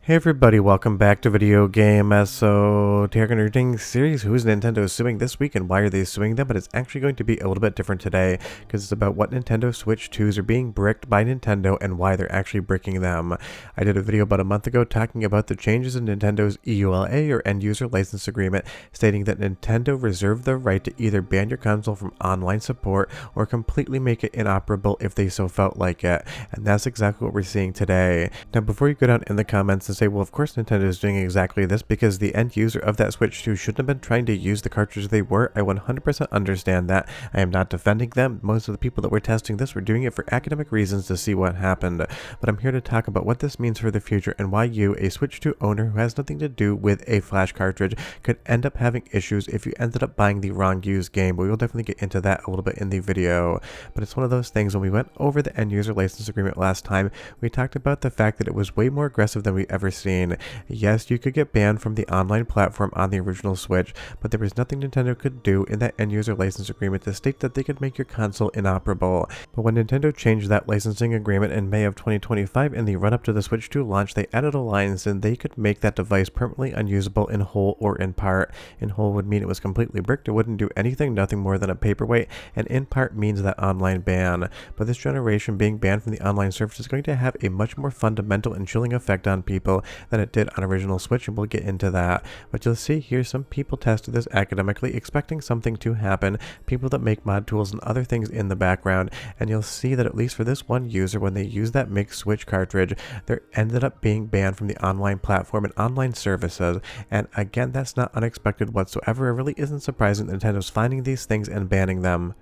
Hey everybody, welcome back to Video Game. So today we're going to be doing series Who's Nintendo suing this week and why are they suing them, but it's actually going to be a little bit different today because it's about what Nintendo Switch 2s are being bricked by Nintendo and why they're actually bricking them. I did a video about a month ago talking about the changes in Nintendo's EULA or End User License Agreement, stating that Nintendo reserved the right to either ban your console from online support or completely make it inoperable if they so felt like it, and that's exactly what we're seeing today. Now before you go down in the comments and say, well, of course Nintendo is doing exactly this because the end user of that Switch 2 shouldn't have been trying to use the cartridge they were. I 100% understand that. I am not defending them. Most of the people that were testing this were doing it for academic reasons to see what happened. But I'm here to talk about what this means for the future and why you, a Switch 2 owner who has nothing to do with a flash cartridge, could end up having issues if you ended up buying the wrong used game. But we will definitely get into that a little bit in the video. But it's one of those things when we went over the end user license agreement last time, we talked about the fact that it was way more aggressive than we ever seen. Yes, you could get banned from the online platform on the original Switch, but there was nothing Nintendo could do in that end-user license agreement to state that they could make your console inoperable. But when Nintendo changed that licensing agreement in May of 2025 in the run-up to the Switch 2 launch, they added a line saying they could make that device permanently unusable in whole or in part. In whole would mean it was completely bricked, it wouldn't do anything, nothing more than a paperweight, and in part means that online ban. But this generation being banned from the online service is going to have a much more fundamental and chilling effect on people than it did on original Switch, and we'll get into that. But you'll see here some people tested this academically expecting something to happen, people that make mod tools and other things in the background, and you'll see that at least for this one user, when they used that mixed Switch cartridge, they ended up being banned from the online platform and online services. And again, that's not unexpected whatsoever. It really isn't surprising that Nintendo's finding these things and banning them.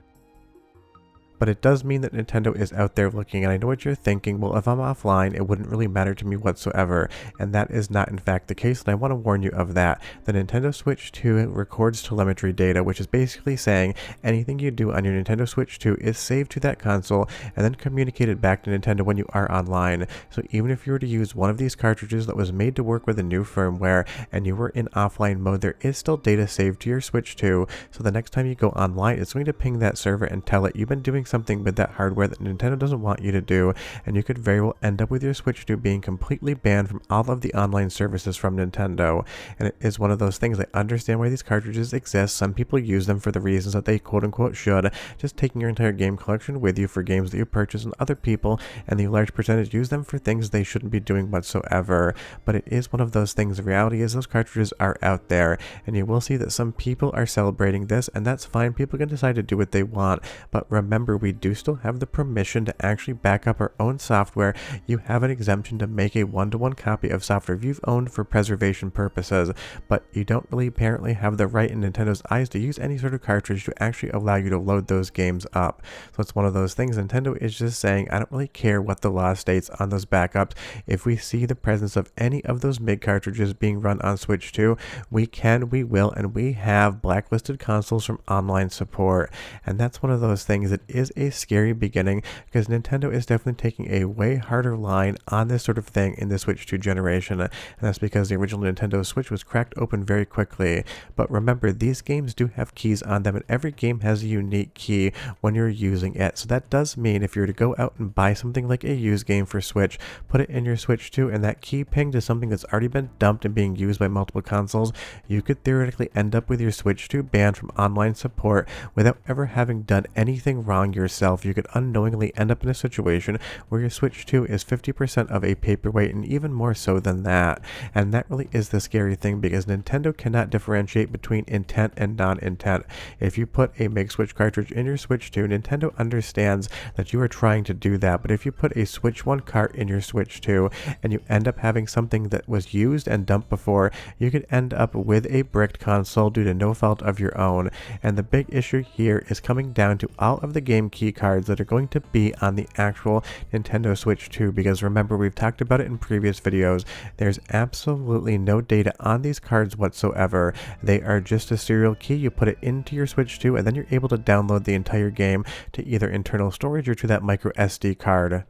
But it does mean that Nintendo is out there looking, and I know what you're thinking, well, if I'm offline, it wouldn't really matter to me whatsoever, and that is not in fact the case, and I want to warn you of that. The Nintendo Switch 2 records telemetry data, which is basically saying anything you do on your Nintendo Switch 2 is saved to that console and then communicated back to Nintendo when you are online. So even if you were to use one of these cartridges that was made to work with a new firmware and you were in offline mode, there is still data saved to your Switch 2, so the next time you go online, it's going to ping that server and tell it you've been doing something with that hardware that Nintendo doesn't want you to do, and you could very well end up with your Switch 2 being completely banned from all of the online services from Nintendo. And it is one of those things. I understand why these cartridges exist. Some people use them for the reasons that they quote-unquote should, just taking your entire game collection with you for games that you purchase, and other people, and the large percentage, use them for things they shouldn't be doing whatsoever. But it is one of those things. The reality is those cartridges are out there, and you will see that some people are celebrating this, and that's fine. People can decide to do what they want, but remember, we do still have the permission to actually back up our own software. You have an exemption to make a one-to-one copy of software you've owned for preservation purposes, but you don't really apparently have the right in Nintendo's eyes to use any sort of cartridge to actually allow you to load those games up. So it's one of those things. Nintendo is just saying, I don't really care what the law states on those backups. If we see the presence of any of those MIG cartridges being run on Switch 2, we can, we will, and we have blacklisted consoles from online support. And that's one of those things that is a scary beginning, because Nintendo is definitely taking a way harder line on this sort of thing in the Switch 2 generation, and that's because the original Nintendo Switch was cracked open very quickly. But remember, these games do have keys on them, and every game has a unique key when you're using it. So that does mean if you were to go out and buy something like a used game for Switch, put it in your Switch 2, and that key pinged to something that's already been dumped and being used by multiple consoles, you could theoretically end up with your Switch 2 banned from online support without ever having done anything wrong yourself. You could unknowingly end up in a situation where your Switch 2 is 50% of a paperweight, and even more so than that. And that really is the scary thing, because Nintendo cannot differentiate between intent and non-intent. If you put a MIG Switch cartridge in your Switch 2, Nintendo understands that you are trying to do that. But if you put a Switch 1 cart in your Switch 2 and you end up having something that was used and dumped before, you could end up with a bricked console due to no fault of your own. And the big issue here is coming down to all of the game key cards that are going to be on the actual Nintendo Switch 2, because remember, we've talked about it in previous videos, there's absolutely no data on these cards whatsoever. They are just a serial key. You put it into your Switch 2 and then you're able to download the entire game to either internal storage or to that micro SD card.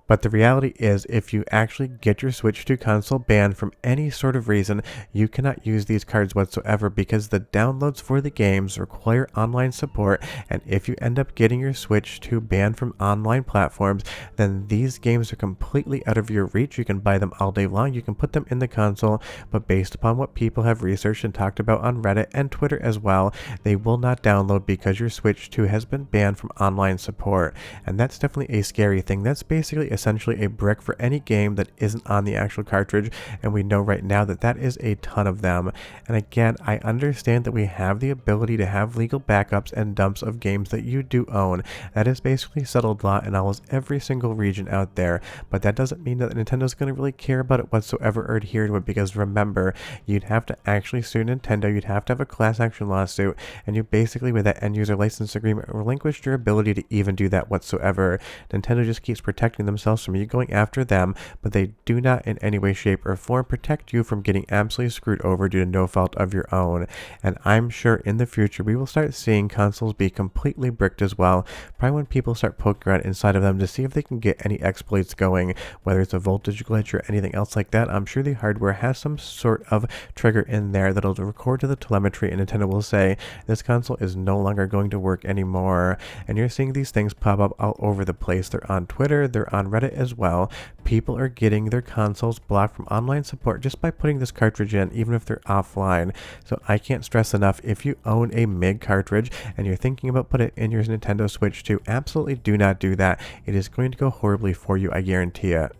But the reality is, if you actually get your Switch 2 console banned from any sort of reason, you cannot use these cards whatsoever because the downloads for the games require online support, and if you end up getting your Switch 2 banned from online platforms, then these games are completely out of your reach. You can buy them all day long, you can put them in the console, but based upon what people have researched and talked about on Reddit and Twitter as well, they will not download because your Switch 2 has been banned from online support. And that's definitely a scary thing. That's basically essentially a brick for any game that isn't on the actual cartridge, and we know right now that that is a ton of them. And again, I understand that we have the ability to have legal backups and dumps of games that you do own. That is basically settled law in almost every single region out there, but that doesn't mean that Nintendo's going to really care about it whatsoever or adhere to it, because remember, you'd have to actually sue Nintendo, you'd have to have a class action lawsuit, and you basically, with that end user license agreement, relinquished your ability to even do that whatsoever. Nintendo just keeps protecting themselves from you going after them, but they do not in any way, shape, or form protect you from getting absolutely screwed over due to no fault of your own. And I'm sure in the future we will start seeing consoles be completely bricked as well, probably when people start poking around inside of them to see if they can get any exploits going, whether it's a voltage glitch or anything else like that. I'm sure the hardware has some sort of trigger in there that'll record to the telemetry, and Nintendo will say this console is no longer going to work anymore. And you're seeing these things pop up all over the place. They're on Twitter, they're on Reddit as well. People are getting their consoles blocked from online support just by putting this cartridge in, even if they're offline. So I can't stress enough, if you own a MIG cartridge and you're thinking about putting it in your Nintendo Switch 2, absolutely do not do that. It is going to go horribly for you, I guarantee it.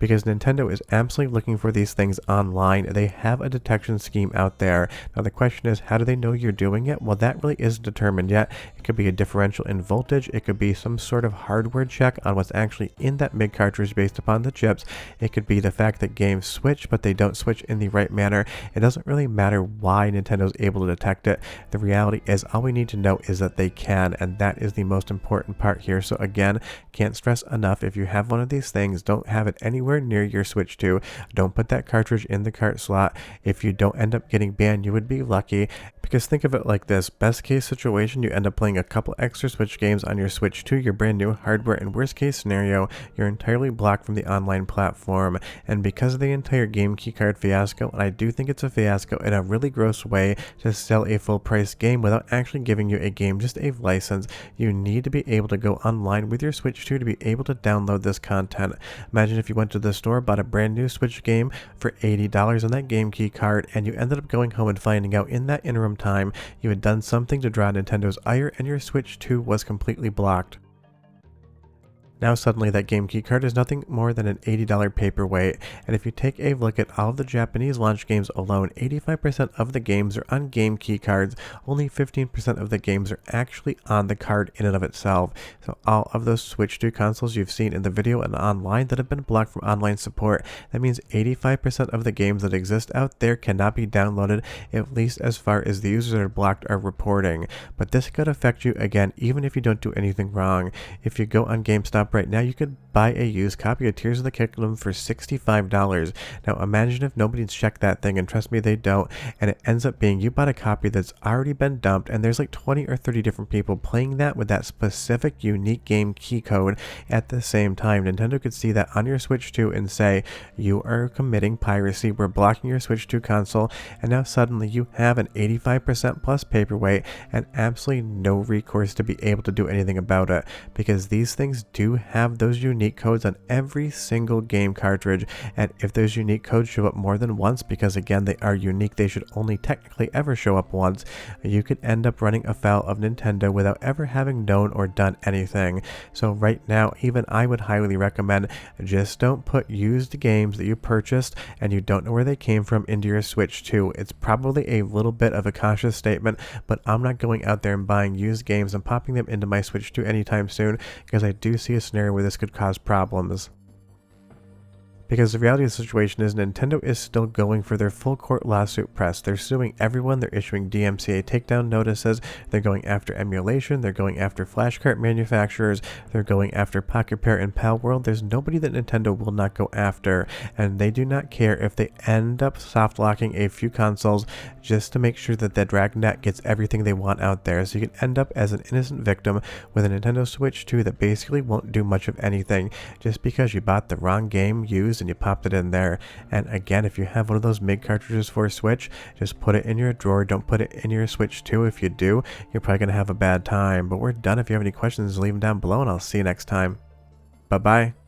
Because Nintendo is absolutely looking for these things online. They have a detection scheme out there. Now the question is, how do they know you're doing it? Well, that really isn't determined yet. It could be a differential in voltage. It could be some sort of hardware check on what's actually in that MIG cartridge based upon the chips. It could be the fact that games switch, but they don't switch in the right manner. It doesn't really matter why Nintendo's able to detect it. The reality is, all we need to know is that they can, and that is the most important part here. So again, can't stress enough, if you have one of these things, don't have it anywhere near your Switch 2. Don't put that cartridge in the cart slot. If you don't end up getting banned, you would be lucky. Because think of it like this, best case situation, you end up playing a couple extra Switch games on your Switch 2, your brand new hardware, and worst case scenario, you're entirely blocked from the online platform. And because of the entire game keycard fiasco, and I do think it's a fiasco in a really gross way to sell a full price game without actually giving you a game, just a license, you need to be able to go online with your Switch 2 to be able to download this content. Imagine if you went to the store, bought a brand new Switch game for $80 on that game key card, and you ended up going home and finding out in that interim time you had done something to draw Nintendo's ire and your Switch 2 was completely blocked. Now suddenly that game keycard is nothing more than an $80 paperweight, and if you take a look at all of the Japanese launch games alone, 85% of the games are on game keycards, only 15% of the games are actually on the card in and of itself. So all of those Switch 2 consoles you've seen in the video and online that have been blocked from online support, that means 85% of the games that exist out there cannot be downloaded, at least as far as the users that are blocked are reporting. But this could affect you again even if you don't do anything wrong. If you go on GameStop right now, you could buy a used copy of Tears of the Kingdom for $65. Now imagine if nobody's checked that thing, and trust me, they don't, and it ends up being you bought a copy that's already been dumped, and there's like 20 or 30 different people playing that with that specific unique game key code at the same time. Nintendo could see that on your Switch 2 and say, you are committing piracy, we're blocking your Switch 2 console, and now suddenly you have an 85% plus paperweight and absolutely no recourse to be able to do anything about it, because these things do have those unique codes on every single game cartridge, and if those unique codes show up more than once, because again they are unique, they should only technically ever show up once, you could end up running afoul of Nintendo without ever having known or done anything. So right now, even I would highly recommend, just don't put used games that you purchased and you don't know where they came from into your Switch 2. It's probably a little bit of a cautious statement, but I'm not going out there and buying used games and popping them into my Switch 2 anytime soon, because I do see a scenario where this could cause problems. Because the reality of the situation is Nintendo is still going for their full court lawsuit press. They're suing everyone, they're issuing DMCA takedown notices, they're going after emulation, they're going after flashcard manufacturers, they're going after Pocket Pair and Pal World. There's nobody that Nintendo will not go after, and they do not care if they end up soft locking a few consoles just to make sure that the Dragnet gets everything they want out there. So you can end up as an innocent victim with a Nintendo Switch 2 that basically won't do much of anything just because you bought the wrong game used and you popped it in there. And again, if you have one of those MIG cartridges for a Switch, just put it in your drawer. Don't put it in your Switch 2. If you do, you're probably going to have a bad time. But we're done. If you have any questions, leave them down below and I'll see you next time. Bye-bye.